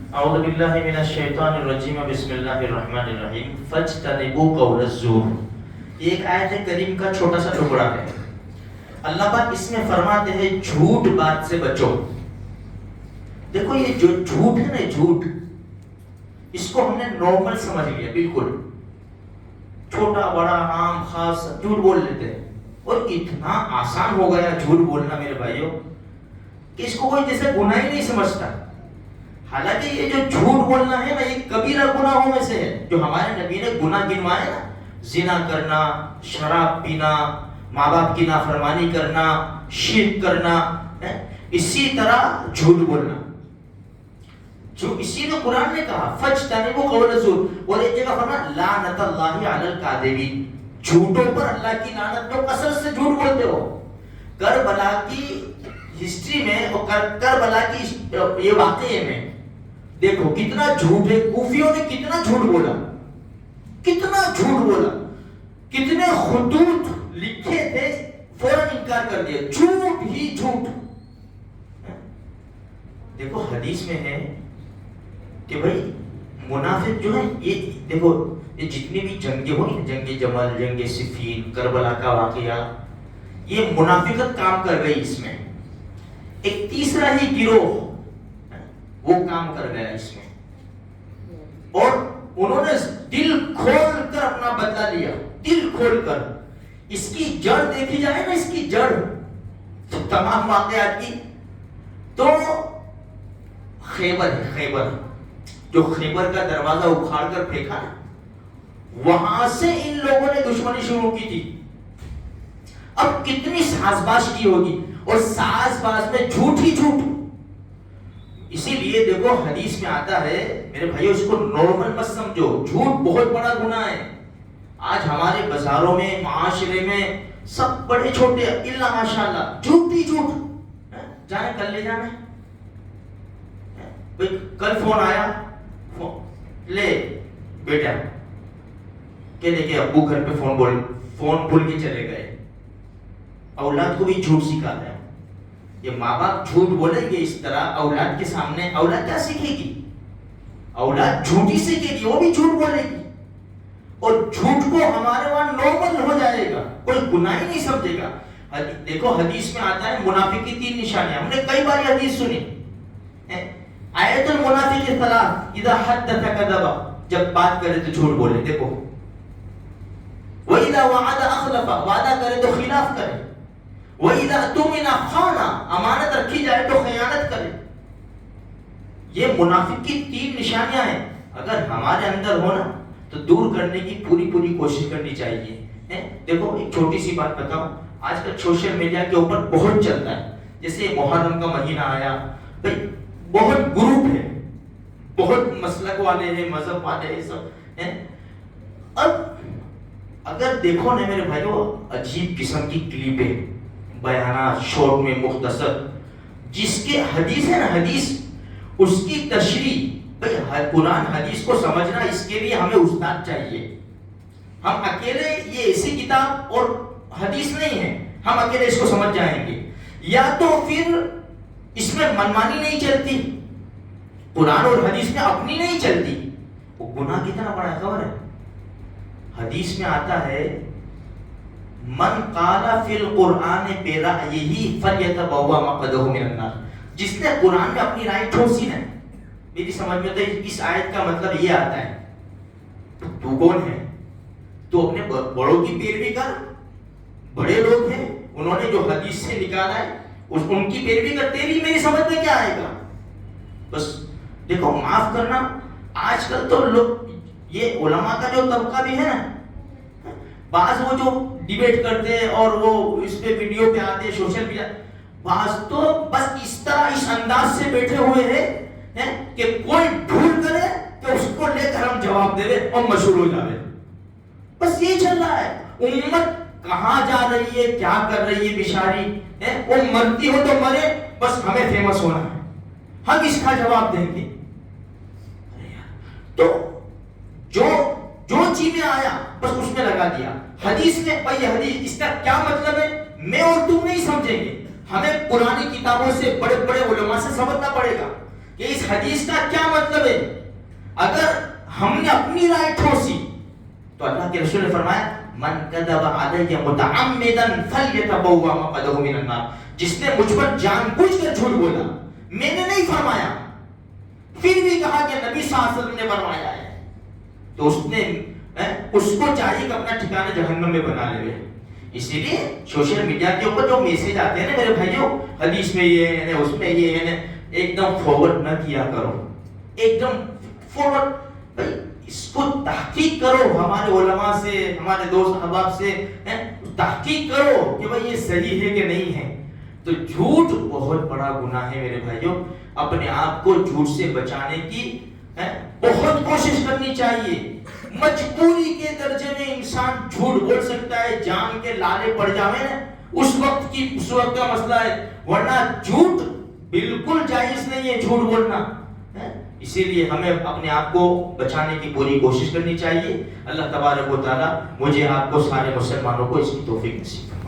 اعوذ باللہ من الشیطان الرجیم بسم اللہ الرحمن الرحیم فاجتنبوا قول الزور. یہ ایک آیت کریم کا چھوٹا سا ٹکڑا ہے. اللہ پاک اس میں فرماتے ہیں جھوٹ بات سے بچو. دیکھو یہ جو جھوٹ ہے نا، جھوٹ اس کو ہم نے نارمل سمجھ لیا، بالکل چھوٹا بڑا عام خاص جھوٹ بول لیتے ہیں، اور اتنا آسان ہو گیا جھوٹ بولنا میرے بھائیوں کہ اس کو کوئی جیسے گناہ ہی نہیں سمجھتا. حالانکہ یہ جو جھوٹ بولنا ہے نا، یہ کبیرہ گناہوں میں سے ہے جو ہمارے نبی نے گناہ گنوائے نا. زنا کرنا، شراب پینا، ماں باپ کی نافرمانی کرنا، شرک کرنا، اسی طرح جھوٹ بولنا، جو اسی نے قرآن نے کہا فاجتنبوا قول الزور. اور ایک جگہ فرمایا لعنت اللہ علی الکاذبین، جھوٹوں پر اللہ کی لعنت. تو کثرت سے جھوٹ بولتے ہو. کربلا کی ہسٹری میں اور کربلا کی یہ واقعے میں دیکھو کتنا جھوٹ ہے. کوفیوں نے کتنا جھوٹ بولا، کتنا جھوٹ بولا، کتنے خطوط لکھے تھے، فوراً انکار کر دیا، جھوٹ ہی جھوٹ. دیکھو حدیث میں ہے کہ بھائی منافق جو ہے، یہ دیکھو یہ جتنی بھی جنگیں ہوئی، جنگ جمل، جنگ صفین، کربلا کا واقعہ، یہ منافقت کام کر گئی اس میں. ایک تیسرا ہی گروہ وہ کام کر گیا اس میں، اور انہوں نے دل کھول کر اپنا بدلہ لیا، دل کھول کر. اس کی جڑ دیکھی جائے نا، اس کی جڑ تمام واقعات کی، تو خیبر ہے. خیبر جو خیبر کا دروازہ اکھاڑ کر پھینکا نا، وہاں سے ان لوگوں نے دشمنی شروع کی تھی. اب کتنی ساز باز کی ہوگی، اور ساز باز میں جھوٹ ہی جھوٹ. اسی لیے دیکھو حدیث میں آتا ہے میرے بھائیو، اس کو نارمل مت سمجھو، جھوٹ بہت بڑا گناہ ہے. آج ہمارے بازاروں میں، معاشرے میں سب بڑے چھوٹے الا ماشاءاللہ جھوٹ ہی جھوٹ. جانے کل لے جانا ہے، کل فون آیا، لے بیٹا کہ لے کے ابو گھر پہ فون بھول کے چلے گئے. اولاد کو بھی جھوٹ سکھاتا ہے. یہ ماں باپ جھوٹ بولیں گے اس طرح اولاد کے سامنے، اولاد کیا سیکھے گی؟ اولاد جھوٹی سیکھے گی، وہ بھی جھوٹ بولے گی، اور جھوٹ کو ہمارے وہاں نارمل ہو جائے گا، کوئی گناہ ہی نہیں سمجھے گا. دیکھو حدیث میں آتا ہے منافق کی 3 نشانیاں. ہم نے کئی بار حدیث سنی. آیت المنافق ثلاث اذا حدث كذب، جب بات کرے تو جھوٹ بولے. دیکھو واذا وعد اخلف، وعدہ کرے تو خلاف کرے. واذا اؤتمن خان، امانت رکھی جائے تو خیانت کرے. یہ منافق کی 3 نشانیاں ہیں. اگر ہمارے اندر ہو نا تو دور کرنے کی پوری کوشش کرنی چاہیے. دیکھو ایک چھوٹی سی بات بتاؤں، آج کل سوشل میڈیا کے اوپر بہت چلتا ہے. جیسے محرم کا مہینہ آیا، بھائی بہت گروپ ہے، بہت مسلک والے ہیں، مذہب والے ہیں، سب ہیں. اب اگر دیکھو نا میرے بھائیو، عجیب قسم کی کلپیں، بیانات شارٹ میں مختصر، جس کے حدیث ہے نا، حدیث اس کی تشریح. بھائی قرآن حدیث کو سمجھنا، اس کے لیے ہمیں استاد چاہیے. ہم اکیلے یہ ایسی کتاب اور حدیث نہیں ہے ہم اکیلے اس کو سمجھ جائیں گے، یا تو پھر اس میں منمانی نہیں چلتی، قرآن اور حدیث میں اپنی نہیں چلتی. وہ گناہ کتنا بڑا ہے خبر ہے؟ حدیث میں آتا ہے من قال فی القرآن برأیہ فلیتبوأ مقعدہ من النار. جس نے قرآن میں اپنی رائے ٹھوسی نا، میری سمجھ میں تو اس آیت کا مطلب یہ آتا ہے تو کون ہے؟ تو اپنے بڑوں کی پیروی کر. بڑے لوگ ہیں، انہوں نے جو حدیث سے نکالا ہے ان کی پیروی کر. تیری میری سمجھ میں کیا آئے گا؟ بس دیکھو معاف کرنا، آج کل تو لوگ یہ علماء کا جو طبقہ بھی ہے نا، بعض وہ جو ڈیبیٹ کرتے ہیں اور وہ اس پہ ویڈیو پہ آتے ہیں سوشل میڈیا، بعض تو بس اس طرح اس انداز سے بیٹھے ہوئے ہیں کہ کوئی بھول کرے کہ اس کو لے کر ہم جواب دے اور مشہور ہو جائے. بس یہ چل رہا ہے. امت کہاں جا رہی ہے، کیا کر رہی ہے بیچاری؟ وہ مرتی ہو تو مرے، بس ہمیں فیمس ہونا ہے، ہم اس کا جواب دیں گے. تو جو چیزیں آیا بس اس میں لگا دیا. حدیث میں بھائی حدیث اس کا کیا مطلب ہے میں اور تم نہیں سمجھیں گے. ہمیں پرانی کتابوں سے، بڑے بڑے علماء سے سمجھنا پڑے گا کہ اس حدیث کا کیا مطلب اگر ہم نے اپنی رائے ٹھوسی تو اللہ کے رسول نے فرمایا من کذب علی متعمدا فلیتبوأ مقعدہ من النار، جس نے مجھ پر جان بوجھ کر جھوٹ بولا، میں نے نہیں فرمایا، پھر بھی کہا کہ نبی صلی اللہ علیہ وسلم نے فرمایا ہے، تو اس کو چاہیے کہ اپنا ٹھکانہ جہنم میں بنا لے۔ اسی لیے سوشل میڈیا کے اوپر جو میسج آتے ہیں نا میرے بھائیوں، حدیث میں یہ ہے اس میں یہ ہے، ایک دم فارورڈ نہ کیا کرو، ایک دم فارورڈ بھائی اس کو تحقیق کرو، ہمارے علماء سے، ہمارے دوست احباب سے تحقیق کرو کہ بھائی یہ صحیح ہے کہ نہیں ہے۔ تو جھوٹ بہت بڑا گناہ ہے میرے بھائیوں، اپنے آپ کو جھوٹ سے بچانے کی بہت کوشش کرنی چاہیے۔ مجبوری کے درجے میں انسان جھوٹ بول سکتا ہے، جان کے لالے پڑ جاوے نا، اس وقت کا مسئلہ ہے، ورنہ جھوٹ بالکل جائز نہیں ہے جھوٹ بولنا۔ اسی لیے ہمیں اپنے آپ کو بچانے کی پوری کوشش کرنی چاہیے۔ اللہ تبارک و تعالی مجھے آپ کو سارے مسلمانوں کو اس کی توفیق نصیب فرمائے۔